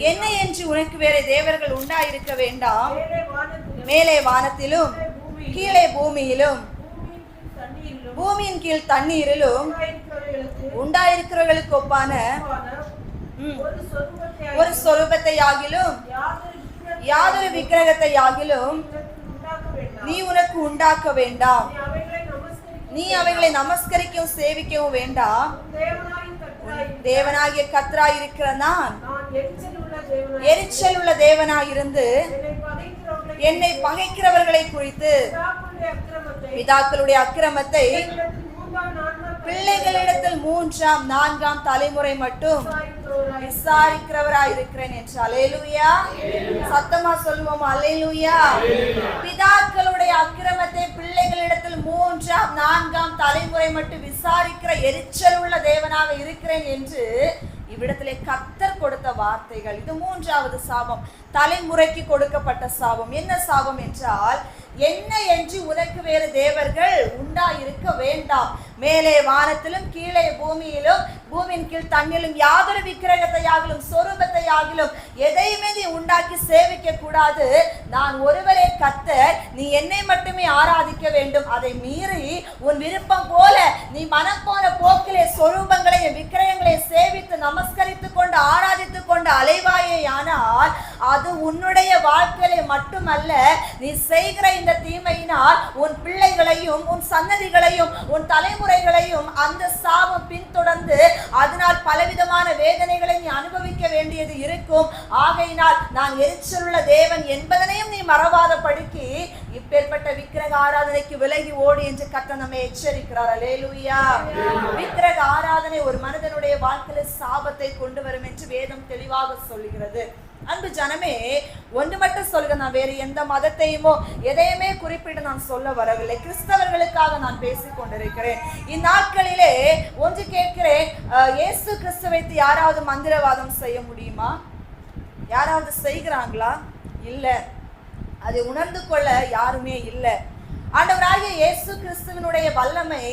என்னை என்று உனக்கு வேற தேவர்கள் உண்டாயிருக்க வேண்டாம். மேலே வானத்திலும் கீழே பூமியிலும் பூமியின் கீழ் தண்ணீரிலும் உண்டாயிருக்கிறவர்களுக்கு ஒப்பான ஒரு சொரூபத்தை ஆகிலும் யாதொரு விக்கிரகத்தை ஆகிலும் நீ உனக்கு உண்டாக்க வேண்டாம். நீ அவைகளை நமஸ்கரிக்கவும் சேவிக்கவும் வேண்டாம். தேவனாகிய கர்த்தராய் இருக்கிற நான் எரிச்சல் உள்ள தேவனாயிருந்து என்னை பகைக்கிறவர்களை குறித்து பிதாக்களுடைய அக்கிரமத்தை பிள்ளைகளிடத்தில் 3ஆம் 4ஆம் தலைமுறை மட்டும் விசாரிக்கிறவராய் இருக்கிறேன் என்று. அல்லேலூயா. சத்தமா சொல்லுவோம் அல்லேலூயா. பிதாக்களுடைய அக்கிரமத்தை பிள்ளைகளிடத்தில் 3ஆம் 4ஆம் தலைமுறை மட்டும் விசாரிக்கிற எரிச்சல் உள்ள தேவனாக இருக்கிறேன் என்று இவ்விடத்திலே கர்த்தர் கொடுத்த வார்த்தைகள். இது 3வது சாபம், தலைமுறைக்கு கொடுக்கப்பட்ட சாபம். என்ன சாபம் என்றால், என்ன என்று உனக்கு வேறு தேவர்கள் உண்டாயிருக்க வேண்டாம். மேலே வானத்திலும் கீழே பூமியிலும் பூமியின் கீழ் தண்ணிலும் யாதொரு விக்கிரகத்தை ஆகிலும் சொரூபத்தை ஆகிலும் எதையுமே நீ உண்டாக்கி சேவிக்க கூடாது. நான் ஒருவரே கர்த்தர். நீ என்னை மட்டுமே ஆராதிக்க வேண்டும். அதை மீறி உன் விருப்பம் போல நீ மனம் போன போக்கிலே சொரூபங்களை விக்கிரகங்களை சேவித்து நமஸ்கரித்து கொண்டு ஆராதித்து கொண்டு அலைவாயே ஆனால் அது உன்னுடைய வாழ்க்கையிலே மட்டுமல்ல, நீ செய்கிற இந்த தீமையினால் உன் பிள்ளைகளையும் உன் சன்னதிகளையும் உன் தலைமுறைகளையும் அந்த சாபம் பின்தொடர்ந்து அதனால் பலவிதமான வேதனைகளை நீ அனுபவிக்க வேண்டியது இருக்கும். ஆகையினால் நான் எரிச்சலுள்ள தேவன் என்பதனையும் நீ மறவாதபடிக்கு இப்பேற்பட்ட விக்கிரக ஆராதனைக்கு விலகி ஓடு என்று கர்த்தர் நம்மை எச்சரிக்கிறார். அல்லேலூயா. விக்கிரக ஆராதனை ஒரு மனிதனுடைய வாழ்க்கையில சாபத்தை கொண்டு வரும் என்று வேதம் தெளிவாக சொல்லுகிறது. அன்பு ஜனமே, ஒன்று மட்டும் சொல்லுங்க, நான் வேறு எந்த மதத்தையுமோ எதையுமே குறிப்பிட்டு நான் சொல்ல வரவில்லை. கிறிஸ்தவர்களுக்காக நான் பேசிக் கொண்டிருக்கிறேன். இந்நாட்களிலே ஒன்று கேட்கிறேன், இயேசு கிறிஸ்து வைத்து யாராவது மந்திரவாதம் செய்ய முடியுமா? யாராவது செய்கிறாங்களா? இல்லை. அதை உணர்ந்து கொள்ள யாருமே இல்லை. ஆண்டவராகிய இயேசு கிறிஸ்துவினுடைய வல்லமை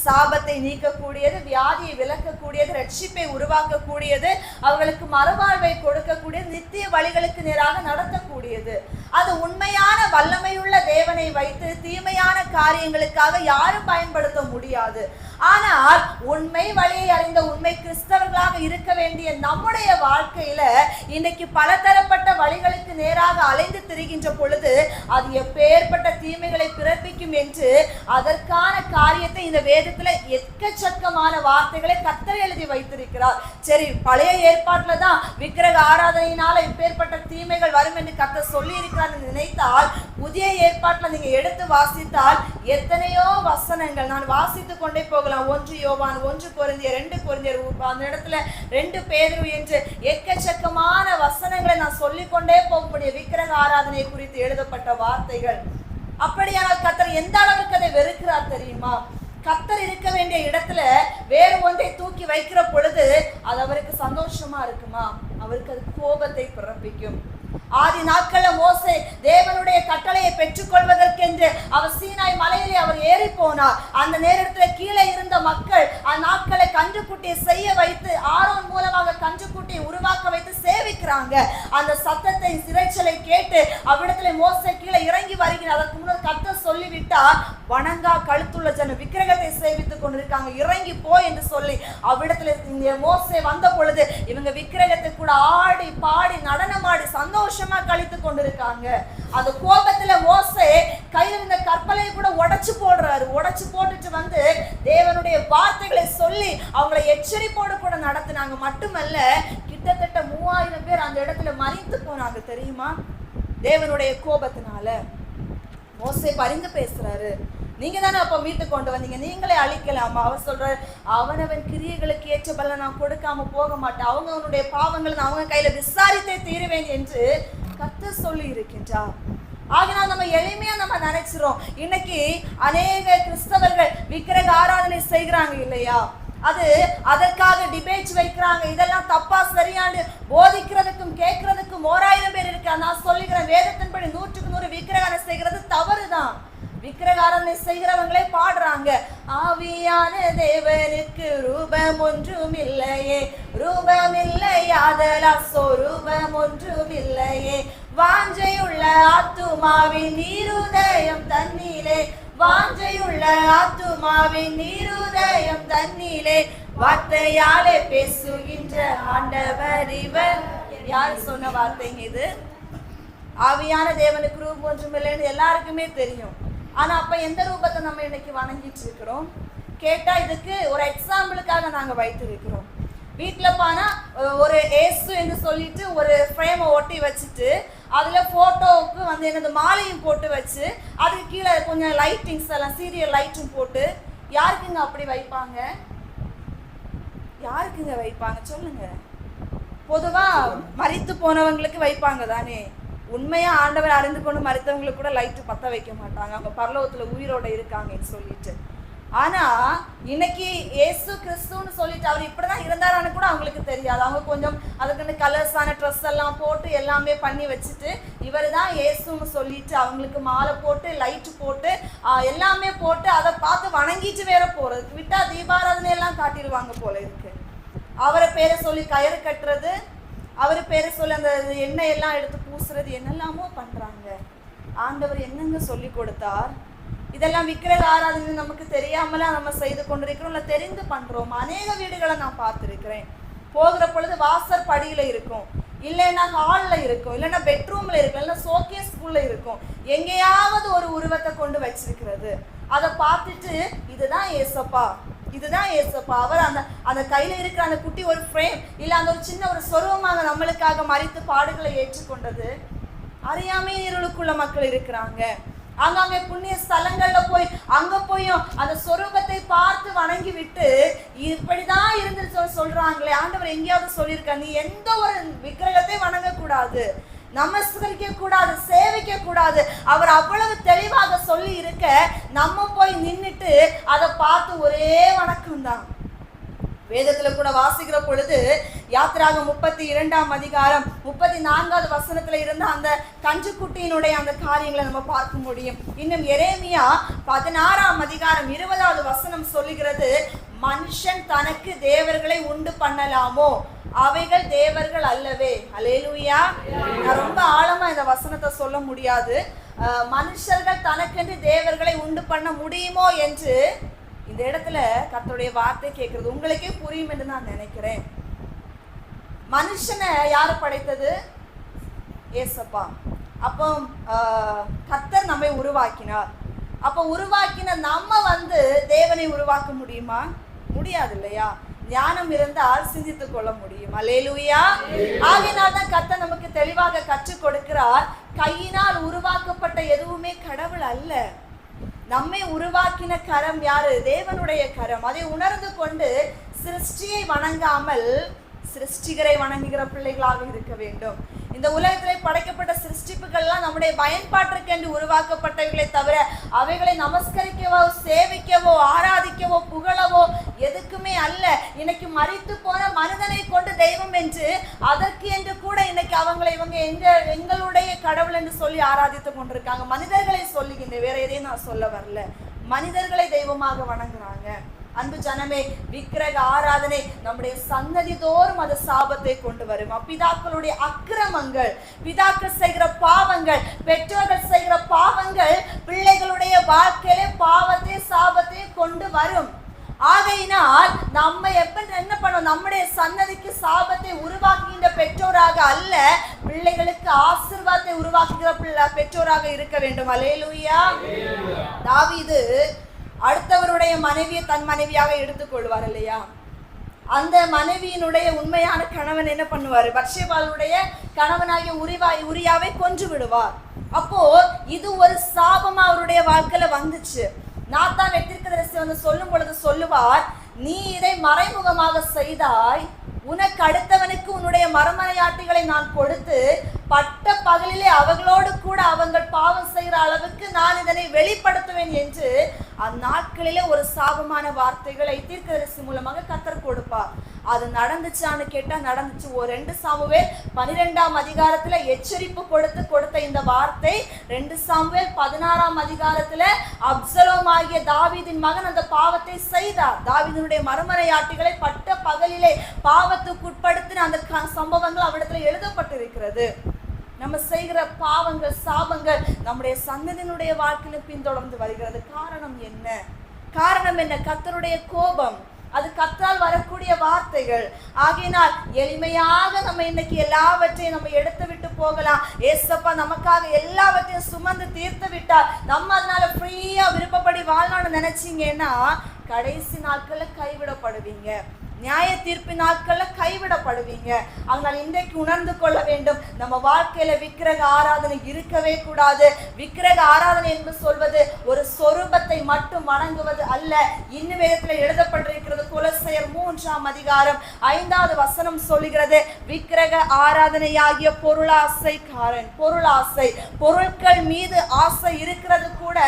சாபத்தை நீக்கக்கூடியது, வியாதியை விலக்கக்கூடியது, ரட்சிப்பை உருவாக்கக்கூடியது, அவர்களுக்கு மறுவாழ்வை கொடுக்கக்கூடியது, நித்திய வழிகளுக்கு நேராக நடத்தக்கூடியது. அது உண்மையான வல்லமையுள்ள தேவனை வைத்து தீமையான காரியங்களுக்காக யாரும் பயன்படுத்த முடியாது. ஆனால் உண்மை வழியை அறிந்த உண்மை கிறிஸ்தவர்களாக இருக்க வேண்டிய நம்முடைய வாழ்க்கையில இன்னைக்கு பலதரப்பட்ட வழிகளுக்கு நேராக அலைந்து திரிகின்ற பொழுது அது எப்பேற்பட்ட தீமைகளை பிறப்பிக்கும் என்று அதற்கான காரியத்தை இந்த வேதத்துல எக்கச்சக்கமான வார்த்தைகளை கர்த்தர் எழுதி வைத்திருக்கிறார். சரி, பழைய ஏற்பாட்டுல தான் விக்கிரக ஆராதனையினால இப்பேற்பட்ட தீமைகள் வரும் என்று கர்த்தர் சொல்லி இருக்கிறார் நினைத்தால், புதிய ஏற்பாட்டுல நீங்க எடுத்து வாசித்தால் எத்தனையோ வசனங்கள் நான் வாசித்து கொண்டே போகலாம். 1 யோவான், 1 கொரிந்தியர், 2 கொரிந்தியர், அந்த இடத்துல 2 பேதுரு என்று எக்கச்சக்கமான வசனங்களை நான் சொல்லிக்கொண்டே போக முடியும். விக்கிரக ஆராதனை குறித்து எழுதப்பட்ட வார்த்தைகள். அப்படியானால் கர்த்தர் எந்த அளவுக்கு அதை வெறுக்கிறார் தெரியுமா? கர்த்தர் இருக்க வேண்டிய இடத்துல வேறு ஒன்றை தூக்கி வைக்கிற பொழுது அது அவருக்கு சந்தோஷமா இருக்குமா? அவருக்கு அது கோபத்தை பிறப்பிக்கும். ஆதி நாட்கள்ல மோசே தேவனுடைய கட்டளையை பெற்றுக்கொள்வதற்கென்று அவர் சீனாய் மலையிலே அவர் ஏறி போனார். அந்த நேரத்தில் கீழே இருந்த மக்கள் அந்நாட்களை கன்றுக்குட்டியை செய்ய வைத்து ஆரோன் மூலமாக கன்றுக்குட்டியை உருவாக்க வைத்து சேவிக்கிறாங்க. அந்த சத்தத்தை சிறைச்சலை கேட்டு அவ்விடத்துல மோசே கீழே இறங்கி வருகிறார். அதற்கு முன்னர் கர்த்தர் சொல்லிவிட்டார், வணங்கா கழுத்துள்ள ஜனம் விக்கிரகத்தை சேவித்துக் கொண்டிருக்காங்க, இறங்கி போ என்று சொல்லி அவ்விடத்துல மோசே வந்த பொழுது இவங்க விக்கிரகத்தை கூட ஆடி பாடி நடனமாடி சந்தோஷமா கழித்து கொண்டிருக்காங்க. அந்த கோபத்துல மோசே கையில் இருந்த கற்பலையை கூட உடைச்சு போடுறாரு. உடைச்சு போட்டுட்டு வந்து தேவனுடைய வார்த்தைகளை சொல்லி அவங்களை எச்சரிப்போடு கூட நடத்தினாங்க. மட்டுமல்ல, கிட்டத்தட்ட 3000 பேர் அந்த இடத்துல மறித்து போனாங்க தெரியுமா? தேவனுடைய கோபத்தினால. மோசே பரிந்து பேசுறாரு, நீங்க தானே அப்ப மீட்டு கொண்டு வந்தீங்க, நீங்களே அழிக்கலாமா? அவர் சொல்றாரு, அவனவன் கிரியைகளுக்கு ஏற்ற பலன் நான் கொடுக்காம போக மாட்டேன், அவங்க அவனுடைய பாவங்களை நான் அவங்க கையில விசாரித்தே தீருவேன் என்று கர்த்தர் சொல்லி இருக்கின்றார். ஆகினால் நம்ம எளிமையா நம்ம நினைச்சிரும். இன்னைக்கு அநேக கிறிஸ்தவர்கள் விக்கிரக ஆராதனை செய்கிறாங்க இல்லையா? அது அதற்காக டிபேட் வைக்கிறாங்க. இதெல்லாம் தப்பா சரியாண்டு போதிக்கிறதுக்கும் கேட்கறதுக்கும் 1000 பேர் இருக்காங்க. நான் சொல்லுகிறேன், வேதத்தின்படி 100க்கு 100 விக்கிரக செய்கிறது தவறுதான். விக்கிரக ஆராதனை செய்கிறவங்களே பாடுறாங்க, ஆவியான தேவனுக்கு ரூபம் ஒன்றும் இல்லையே, ரூபம் இல்லையா ஆதலா சொரூபம் ஒன்றுமில்லையே. வாஞ்சையுள்ள ஆத்துமாவின் இருதயம் தன்னிலே, வாஞ்சையுள்ள ஆத்துமாவின் இருதயம் தன்னிலே, வார்த்தையாலே பேசுகின்ற ஆண்டவர் இவர். யார் சொன்ன வார்த்தைங்க இது? ஆவியான தேவனுக்கு ரூபம் ஒன்றுமில்லைன்னு எல்லாருக்குமே தெரியும். ஆனா அப்ப எந்த ரூபத்தை நம்ம இன்னைக்கு வணங்கிட்டு இருக்கிறோம் கேட்டா, இதுக்கு ஒரு எக்ஸாம்பிளுக்காக நாங்க வைத்திருக்கிறோம். வீட்டுல போனா ஒரு ஏசு என்று சொல்லிட்டு ஒரு ஃப்ரேமை ஒட்டி வச்சுட்டு அதுல போட்டோவுக்கு வந்து என்னது மாலையும் போட்டு வச்சு அதுக்கு கீழே கொஞ்சம் லைட்டிங்ஸ் எல்லாம் சீரியல் லைட்டும் போட்டு யாருக்குங்க அப்படி வைப்பாங்க? யாருக்குங்க வைப்பாங்க சொல்லுங்க? பொதுவா மரித்து போனவங்களுக்கு வைப்பாங்க தானே. உண்மையா ஆண்டவர் அறிந்து கொண்டு மரித்தவங்களுக்கு கூட லைட்டு பத்த வைக்க மாட்டாங்க, அவங்க பரலோகத்துல உயிரோட இருக்காங்கன்னு சொல்லிட்டு. ஆனா இன்னைக்கு இயேசு கிறிஸ்துன்னு சொல்லிட்டு அவர் இப்படிதான் இருந்தாரான்னு கூட அவங்களுக்கு தெரியாது. அவங்க கொஞ்சம் அதுக்கு கலர்ஸான ட்ரெஸ் எல்லாம் போட்டு எல்லாமே பண்ணி வச்சுட்டு இவர் தான் இயேசுன்னு சொல்லிட்டு அவங்களுக்கு மாலை போட்டு லைட்டு போட்டு எல்லாமே போட்டு அதை பார்த்து வணங்கிட்டு வேற போறதுக்கு விட்டா தீபாராதனை எல்லாம் காட்டிடுவாங்க போல இருக்கு. அவரை பேரை சொல்லி கயிறு கட்டுறது, அவர் பேரை சொல்லி அந்த எண்ணெய் எல்லாம் எடுத்து பூசுறது, என்னெல்லாமோ பண்றாங்க. ஆண்டவர் என்னங்க சொல்லி கொடுத்தார்? இதெல்லாம் விக்கிரக ஆராதனை நமக்கு தெரியாமல நம்ம செய்து கொண்டிருக்கிறோம், இல்லை தெரிந்து பண்றோம். அநேக வீடுகளை நான் பார்த்துருக்கிறேன். போகிற பொழுது வாசல் படியில இருக்கும், இல்லைன்னா ஹால்ல இருக்கும், இல்லைன்னா பெட்ரூம்ல இருக்கும், இல்லைன்னா ஷோகேஸ்குள்ள இருக்கும், எங்கேயாவது ஒரு உருவத்தை கொண்டு வச்சிருக்கிறது. அதை பார்த்துட்டு இதுதான் ஏசப்பா, இதுதான் ஏசப்பா. அவர் அந்த அந்த கையில இருக்கிற அந்த குட்டி ஒரு ஃப்ரேம் இல்ல அந்த ஒரு சின்ன ஒரு சொருவமாக நம்மளுக்காக மறித்து பாடுகளை ஏற்றுக்கொண்டது அறியாமை இருளுக்குள்ள மக்கள் இருக்கிறாங்க. அங்கங்கே புண்ணிய ஸ்தலங்கள்ல போய் அங்க போயும் அந்த சொரூபத்தை பார்த்து வணங்கி விட்டு இப்படிதான் இருந்து சொல்றாங்களே. ஆண்டவர் எங்கேயாவது சொல்லியிருக்க நீ எந்த ஒரு விக்கிரகத்தை வணங்க கூடாது, நமஸ்கரிக்க கூடாது, சேவிக்க கூடாது. அவர் அவ்வளவு தெளிவாக சொல்லி இருக்க நம்ம போய் நின்னுட்டு அதை பார்த்து ஒரே வணக்கம் தான். வேதத்துல கூட வாசிக்கிற பொழுது யாத்திராகமம் 32ஆம் அதிகாரம் 34வது வசனத்துல இருந்த அந்த கஞ்சுக்குட்டியினுடைய அந்த காரியங்களை நம்ம பார்க்க முடியும். இன்னும் எரேமியா 16ஆம் அதிகாரம் 20வது வசனம் சொல்லுகிறது, மனுஷன் தனக்கு தேவர்களை உண்டு பண்ணலாமோ, அவைகள் தேவர்கள் அல்லவே. அல்லேலூயா. நான் ரொம்ப ஆழமா இந்த வசனத்தை சொல்ல முடியாது. மனுஷர்கள் தனக்கென்று தேவர்களை உண்டு பண்ண முடியுமோ என்று இந்த இடத்துல கர்த்தருடைய வார்த்தை கேட்கிறது உங்களுக்கே புரியும் என்று நான் நினைக்கிறேன். மனுஷனை யாரு படைத்தது? ஏசப்பா. அப்போ கர்த்தர் நம்மை உருவாக்கினார். அப்போ உருவாக்கின நம்ம வந்து தேவனை உருவாக்க முடியுமா? முடியாது இல்லையா? ஞானம் இருந்தால் சிந்தித்துக் கொள்ள முடியும். அல்லேலூயா. ஆகையினால் தான் கர்த்தர் நமக்கு தெளிவாக கற்றுக் கொடுக்கிறார், கையினால் உருவாக்கப்பட்ட எதுவுமே கடவுள் அல்ல. நம்மை உருவாக்கின கரம் யாரு? தேவனுடைய கரம். அதை உணர்ந்து கொண்டு சிருஷ்டியை வணங்காமல் சிருஷ்டிகரை வணங்குகிற பிள்ளைகளாக இருக்க வேண்டும். இந்த உலகத்திலே படைக்கப்பட்ட சிருஷ்டிப்புகள்லாம் நம்முடைய பயன்பாட்டிற்கு என்று உருவாக்கப்பட்டவைகளை தவிர அவைகளை நமஸ்கரிக்கவோ சேவிக்கவோ ஆராதிக்கவோ புகழவோ எதுக்குமே அல்ல. இன்னைக்கு மரித்து போன மனிதனை கொண்டு தெய்வம் என்று அதற்கு என்று கூட இன்னைக்கு அவங்களை இவங்க எங்களுடைய கடவுள் என்று சொல்லி ஆராதித்து கொண்டிருக்காங்க. மனிதர்களை சொல்லுகின்றேன், வேற எதையும் நான் சொல்ல வரல. மனிதர்களை தெய்வமாக வணங்குறாங்க. அன்பு ஜனமே, விக்கிரக ஆராதனை நம்முடைய சன்னதி தோறும் அது சாபத்தை கொண்டு வரும். பிதாக்களுடைய அக்கிரமங்கள், பிதாக்கள் செய்கிற பாவங்கள், பெற்றோர்கள் செய்கிற பாவங்கள் பிள்ளைகளுடைய வாழ்க்கையில பாவத்தை சாபத்தை கொண்டு வரும். ஆகையினால் நம்ம என்ன பண்ணோம்? நம்முடைய சன்னதிக்கு சாபத்தை உருவாக்குகின்ற பெற்றோராக அல்ல, பிள்ளைகளுக்கு ஆசீர்வாதத்தை உருவாக்குகிற பெற்றோராக இருக்க வேண்டும். அல்லேலூயா. தாவீது அடுத்தவருடைய மனைவியை தன் மனைவியாக எடுத்துக்கொள்வார் இல்லையா? அந்த மனைவியினுடைய உண்மையான கணவன் என்ன பண்ணுவாரு? பத்சேபாளுடைய கணவனாகிய உரியாவை கொன்று விடுவார். அப்போ இது ஒரு சாபமா அவருடைய வாழ்க்கையில வந்துச்சு. நாத்தான் தீர்க்கதரிசி வந்து சொல்லும் பொழுது சொல்லுவார், நீ இதை மறைமுகமாக செய்தாய், உனக்கு அடுத்தவனுக்கு உன்னுடைய மரமனையாட்டிகளை நான் கொடுத்து பட்ட பகலிலே அவர்களோடு கூட அவங்கள் பாவம் செய்கிற அளவுக்கு நான் இதனை வெளிப்படுத்துவேன் என்று அந்நாட்களிலே ஒரு சாபமான வார்த்தைகளை தீர்க்கதரிசி மூலமாக கர்த்தர் கொடுப்பார். அது நடந்துச்சான்னு கேட்டா நடந்துச்சு. 2 சாமுவேல் 12ஆம் அதிகாரத்துல எச்சரிப்பு கொடுத்த இந்த வார்த்தை 2 சாமுவேல் 16ஆம் அதிகாரத்துல அப்சலோம் ஆகிய தாவீதின் மகன் அந்த பாவத்தை செய்தார். தாவீதினுடைய மறுமனையாட்டிகளை பட்ட பகலிலே பாவத்துக்குட்படுத்தி முந்தின அந்த சம்பவங்கள் அவரிடத்துல எழுதப்பட்டிருக்கிறது. நம்ம செய்கிற பாவங்கள், சாபங்கள் நம்முடைய சந்ததியினுடைய வாழ்க்கையில பின்தொடர்ந்து வருகிறது. காரணம் என்ன? காரணம் என்ன? கர்த்தருடைய கோபம். அது கர்த்தரால் வரக்கூடிய வார்த்தைகள். ஆகையினால் எளிமையாக நம்ம இன்னைக்கு எல்லாவற்றையும் நம்ம எடுத்து விட்டு போகலாம். ஏசப்பா நமக்காக எல்லாவற்றையும் சுமந்து தீர்த்து விட்டார். நம்ம அதனால ஃப்ரீயா விருப்பப்படி வாழணும்னு நினைச்சீங்கன்னா கடைசி நாட்கள்ல கைவிடப்படுவீங்க. நியாய தீர்ப்பு நாட்கள்ல கைவிடப்படுவீங்க. அதனால் இன்றைக்கு உணர்ந்து கொள்ள வேண்டும், நம்ம வாழ்க்கையில விக்கிரக ஆராதனை இருக்கவே கூடாது. விக்கிரக ஆராதனை என்று சொல்வது ஒரு சொரூபத்தை மட்டும் வணங்குவது அல்ல. இன்னும் வேதத்துல எழுதப்பட்டிருக்கிறது. கொலோசையர் 3ஆம் அதிகாரம் 5வது வசனம் சொல்லுகிறது, விக்கிரக ஆராதனையாகிய பொருளாசைக்காரன். பொருளாசை, பொருட்கள் மீது ஆசை இருக்கிறது கூட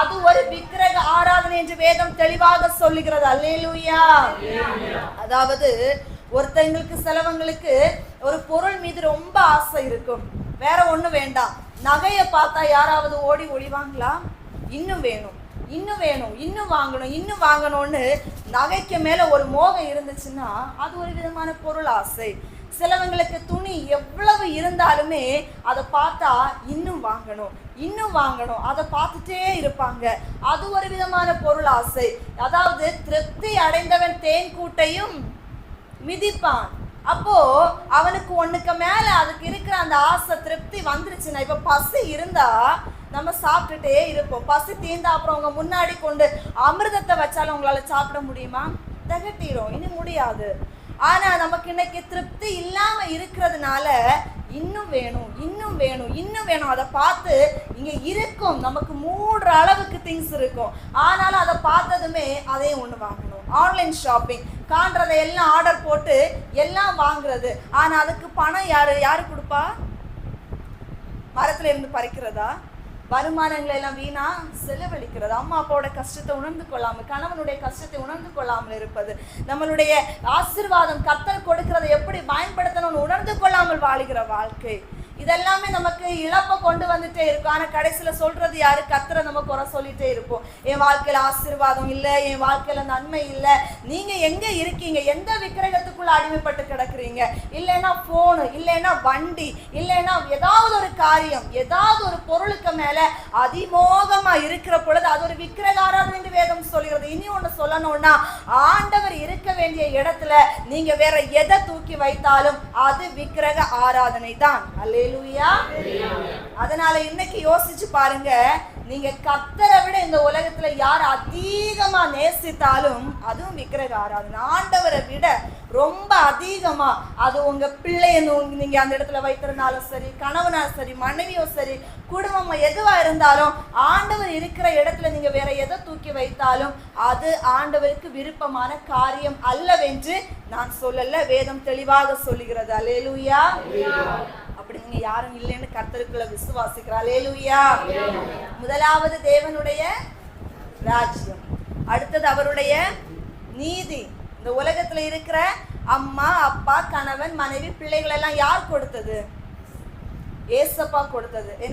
அது ஒரு விக்கிரக ஆராதனை என்று வேதம் தெளிவாக சொல்லுகிறது. அல்லேலூயா. அதாவது ஒருத்தங்களுக்கு சிலவங்களுக்கு ஒரு பொருள் மீது ரொம்ப ஆசை இருக்கும், வேற ஒண்ணு வேண்டாம். நகையை பார்த்தா யாராவது ஓடி ஒளிவாங்களா? இன்னும் வேணும், இன்னும் வேணும், இன்னும் வாங்கணும், இன்னும் வாங்கணும்னு நகைக்கு மேல ஒரு மோகம் இருந்துச்சுன்னா அது ஒரு விதமான பொருள் ஆசை. சிலவங்களுக்கு துணி எவ்வளவு இருந்தாலுமே அதை பார்த்தா இன்னும் வாங்கணும், இன்னும் வாங்கணும், அதை பார்த்துட்டே இருப்பாங்க. அது ஒரு விதமான பொருள் ஆசை. அதாவது திருப்தி அடைந்தவன் தேன் கூட்டையும் மிதிப்பான். அப்போ அவனுக்கு ஒண்ணுக்கு மேல அதுக்கு இருக்கிற அந்த ஆசை திருப்தி வந்துருச்சுன்னா, இப்ப பசி இருந்தா நம்ம சாப்பிட்டுட்டே இருப்போம். பசி தீர்ந்தா அப்புறம் உங்க முன்னாடி கொண்டு அமிர்தத்தை வச்சாலும் உங்களால சாப்பிட முடியுமா? திகட்டிரும், இனி முடியாது. ஆனா நமக்கு இன்னைக்கு திருப்தி இல்லாம இருக்கிறதுனால இன்னும் வேணும், இன்னும் வேணும், இன்னும் வேணும். அதை பார்த்து இங்க இருக்கும், நமக்கு மூடுற அளவுக்கு திங்ஸ் இருக்கும். ஆனாலும் அதை பார்த்ததுமே அதையும் ஒண்ணு வாங்கணும். ஆன்லைன் ஷாப்பிங் காண்றதை எல்லாம் ஆர்டர் போட்டு எல்லாம் வாங்குறது. ஆனா அதுக்கு பணம் யாரு கொடுப்பா? மரத்துல இருந்து பறிக்கிறதா? வருமானங்களை எல்லாம் வீணா செலவழிக்கிறது. அம்மா அப்பாவோட கஷ்டத்தை உணர்ந்து கொள்ளாமல், கணவனுடைய கஷ்டத்தை உணர்ந்து கொள்ளாமல் இருப்பது, நம்மளுடைய ஆசீர்வாதம் கர்த்தர் கொடுக்கிறதை எப்படி பயன்படுத்தணும்னு உணர்ந்து கொள்ளாமல் வாழுகிற வாழ்க்கை, இதெல்லாமே நமக்கு இழப்பை கொண்டு வந்துட்டே இருக்கும். ஆனா கடைசியில சொல்றது யாரு? கர்த்தரை நம்ம குறை சொல்லிட்டே இருப்போம். என் வாழ்க்கையில ஆசீர்வாதம் இல்லை, என் வாழ்க்கையில நன்மை இல்லை. நீங்க எங்க இருக்கீங்க? எந்த விக்கிரகத்துக்குள்ள அடிமைப்பட்டு கிடக்குறீங்க? இல்லைன்னா போனு, இல்லைன்னா வண்டி, இல்லைன்னா ஏதாவது ஒரு காரியம், ஏதாவது ஒரு பொருளுக்கு மேல அதிமோகமா இருக்கிற பொழுது அது ஒரு விக்கிரக ஆராதனை என்று வேதம் சொல்கிறது. இனி ஒண்ணு சொல்லணும்னா, ஆண்டவர் இருக்க வேண்டிய இடத்துல நீங்க வேற எதை தூக்கி வைத்தாலும் அது விக்கிரக ஆராதனை தான். அதனால இன்னைக்கு யோசிச்சு பாருங்க, நீங்க கர்த்தரை விட இந்த உலகத்துல யார் அதிகமா நேசித்தாலும் அதுவும் விக்கிரக ஆராதனை. ஆண்டவரை விட ரொம்ப அதிகமா, அது உங்க பிள்ளைய நீங்க அந்த இடத்துல வைத்திருந்தாலும் சரி, கணவனா சரி, மனைவியோ சரி, குடும்பமா எதுவா இருந்தாலும் ஆண்டவர் இருக்கிற இடத்துல நீங்க வேற எதை தூக்கி வைத்தாலும் அது ஆண்டவருக்கு விருப்பமான காரியம் அல்லவென்று நான் சொல்லல, வேதம் தெளிவாக சொல்லுகிறது. அல்லேலூயா. அப்படி நீங்க யாரும் இல்லைன்னு கர்த்தருக்குள்ள விசுவாசிக்கிற. அல்லேலூயா. முதலாவது தேவனுடைய ராஜ்யம், அடுத்தது அவருடைய நீதி. இந்த உலகத்துல இருக்கிற அம்மா அப்பா கணவன் மனைவி பிள்ளைகள் எல்லாம் யார் கொடுத்தது? ஏசப்பா கொடுத்தது.